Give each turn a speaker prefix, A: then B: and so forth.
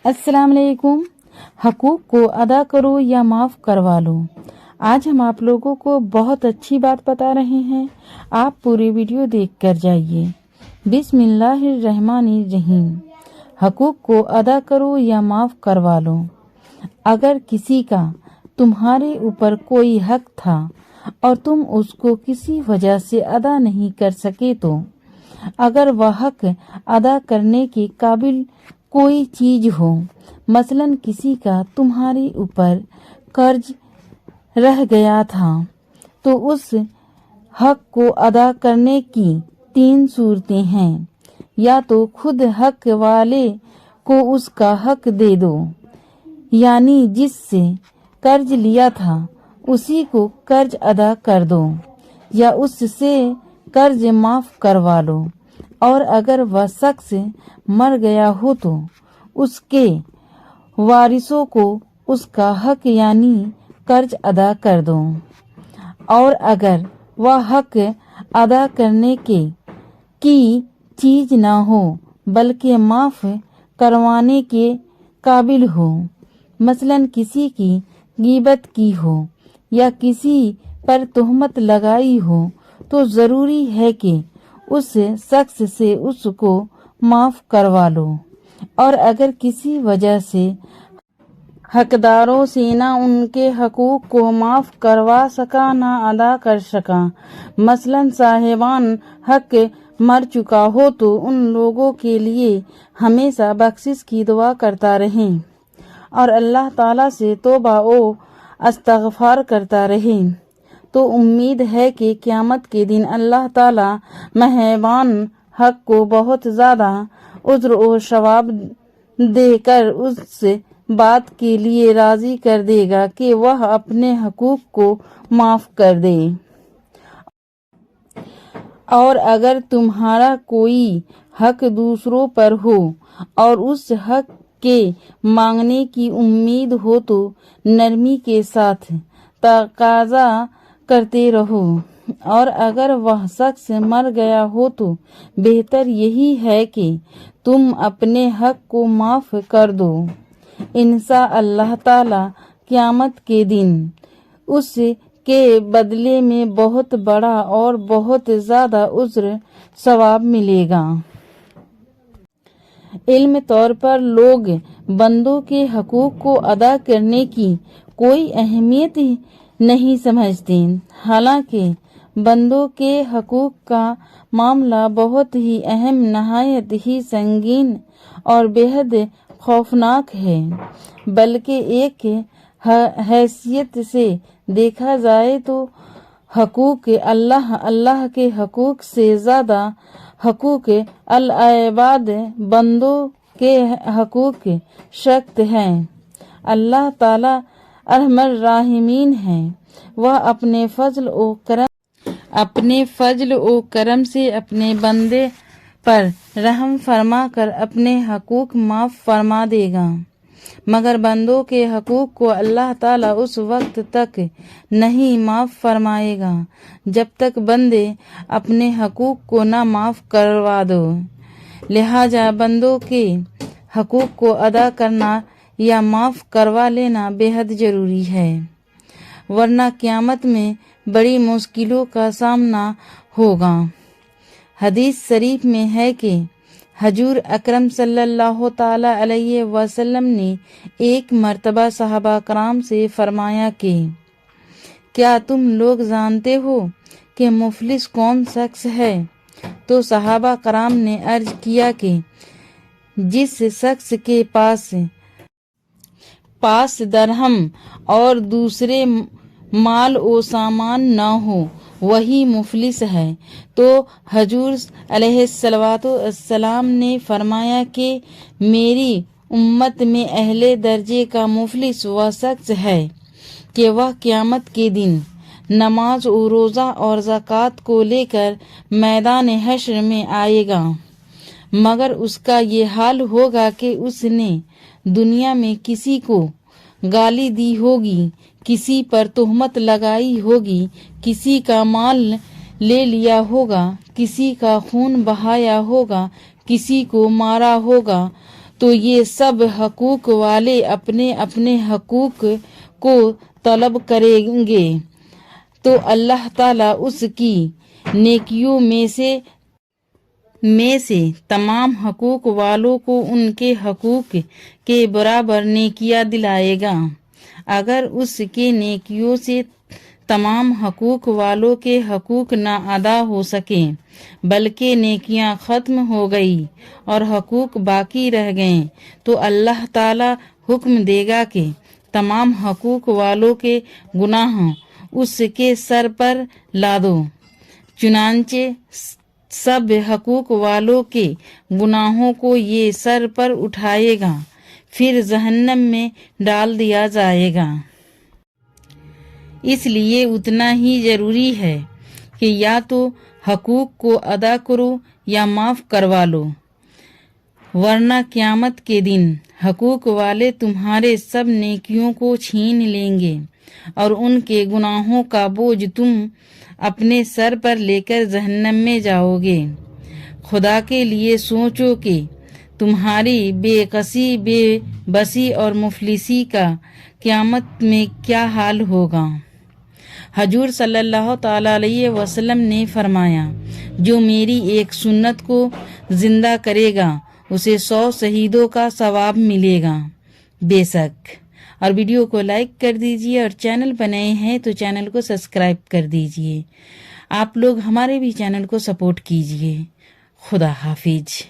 A: अस्सलाम वालेकुम। हकूक को अदा करो या माफ़ करवा लो। आज हम आप लोगों को बहुत अच्छी बात बता रहे हैं, आप पूरी वीडियो देख कर जाइए। बिस्मिल्लाहिर्रहमानिर्रहीम। हकूक को अदा करो या माफ़ करवा लो। अगर किसी का तुम्हारे ऊपर कोई हक था और तुम उसको किसी वजह से अदा नहीं कर सके तो अगर वह हक अदा करने के काबिल कोई चीज हो, मसलन किसी का तुम्हारे ऊपर कर्ज रह गया था, तो उस हक को अदा करने की 3 सूरतें हैं। या तो खुद हक वाले को उसका हक दे दो, यानी जिससे कर्ज लिया था उसी को कर्ज अदा कर दो, या उससे कर्ज माफ करवा लो। और अगर वह शख्स मर गया हो तो उसके वारिसों को उसका हक यानी कर्ज अदा कर दो। और अगर वह हक अदा करने की चीज ना हो बल्कि माफ करवाने के काबिल हो, मसलन किसी की गीबत की हो या किसी पर तोहमत लगाई हो, तो जरूरी है कि उस शख्स से उसको माफ करवा लो। और अगर किसी वजह से हकदारों से ना उनके हकूक को माफ करवा सका ना अदा कर सका, मसलन साहिबान हक मर चुका हो, तो उन लोगों के लिए हमेशा बख्शिश की दुआ करता रहें और अल्लाह ताला से तौबा व इस्तग़फ़ार करता रहे। तो उम्मीद है कि क़यामत के दिन अल्लाह ताला मेहरबान हक को बहुत ज़्यादा उज्र और सवाब देकर उस बात के लिए राज़ी कर देगा कि वह अपने हकूक को माफ़ कर दे। और अगर तुम्हारा कोई हक दूसरों पर हो और उस हक के मांगने की उम्मीद हो, तो नरमी के साथ तकाजा करते रहो। और अगर वह शख्स मर गया हो तो बेहतर यही है कि तुम अपने हक को माफ कर दो। इंशाअल्लाह ताला क़यामत के दिन उसके बदले में बहुत बड़ा और बहुत ज़्यादा उज्र सवाब मिलेगा। इल्म तौर पर लोग बंदों के हकूक को अदा करने की कोई अहमियत नहीं समझते, हालांकि बंदों के हकूक का मामला बहुत ही अहम, नहायत ही संगीन और बेहद खौफनाक है। बल्कि एक हैसियत से देखा जाए तो हकूक अल्लाह के हकूक से ज़्यादा हकूक अल-इबाद बंदों के हकूक सख्त हैं। अल्लाह ताला अरहमर राहिमीन है। वह अपने फजल व करम से अपने बंदे पर रहम फरमा कर अपने हकूक माफ फरमा देगा, मगर बंदों के हकूक को अल्लाह ताला उस वक्त तक नहीं माफ फरमाएगा जब तक बंदे अपने हकूक को न माफ करवा दो। लिहाजा बंदों के हकूक को अदा करना या माफ करवा लेना बेहद जरूरी है, वरना क़यामत में बड़ी मुश्किलों का सामना होगा। हदीस शरीफ में है कि हजूर अकरम सल्लल्लाहु ताला अलैहि वसल्लम ने एक मर्तबा सहाबा कराम से फरमाया कि क्या तुम लोग जानते हो कि मुफलिस कौन शख्स है? तो सहाबा कराम ने अर्ज किया कि जिस शख्स के पास दरहम और दूसरे माल और सामान न हो, वही मुफलिस है। तो हजूर अलैहिस्सलाम ने फरमाया कि मेरी उम्मत में अहले दर्जे का मुफलिस वह शख्स है कि वह क़यामत के दिन नमाज और रोज़ा और ज़कात को लेकर मैदान हश्र में आएगा, मगर उसका ये हाल होगा कि उसने दुनिया में किसी को गाली दी होगी, किसी पर तोहमत लगाई होगी, किसी का माल ले लिया होगा, किसी का खून बहाया होगा, किसी को मारा होगा, تو یہ سب حقوق والے اپنے اپنے حقوق کو طلب کریں گے تو اللہ تعالیٰ اس کی نیکیوں میں سے تمام حقوق والوں کو ان کے حقوق کے برابر نیکیاں دلائے گا۔ اگر اس کے نیکیوں سے تمام حقوق والوں کے حقوق نہ ادا ہو سکیں بلکہ نیکیاں ختم ہو گئی اور حقوق باقی رہ گئے تو اللہ تعالیٰ حکم دے گا کہ تمام حقوق والوں کے گناہ اس کے سر پر لا دو۔ چنانچہ سب حقوق والوں کے گناہوں کو یہ سر پر اٹھائے گا، پھر جہنم میں ڈال دیا جائے گا۔ اس لیے اتنا ہی ضروری ہے کہ یا تو حقوق کو ادا کرو یا معاف کروا لو، ورنہ قیامت کے دن حقوق والے تمہارے سب نیکیوں کو چھین لیں گے اور ان کے گناہوں کا بوجھ تم اپنے سر پر لے کر جہنم میں جاؤ گے۔ خدا کے لیے سوچو کہ تمہاری بے کسی، بے بسی اور مفلسی کا قیامت میں کیا حال ہوگا۔ حضور صلی اللہ تعالیٰ علیہ وسلم نے فرمایا، جو میری ایک سنت کو زندہ کرے گا اسے 100 شہیدوں کا ثواب ملے گا۔ بے شک۔ اور ویڈیو کو لائک کر دیجئے اور چینل پر نئے ہیں تو چینل کو سبسکرائب کر دیجئے۔ آپ لوگ ہمارے بھی چینل کو سپورٹ کیجئے۔ خدا حافظ۔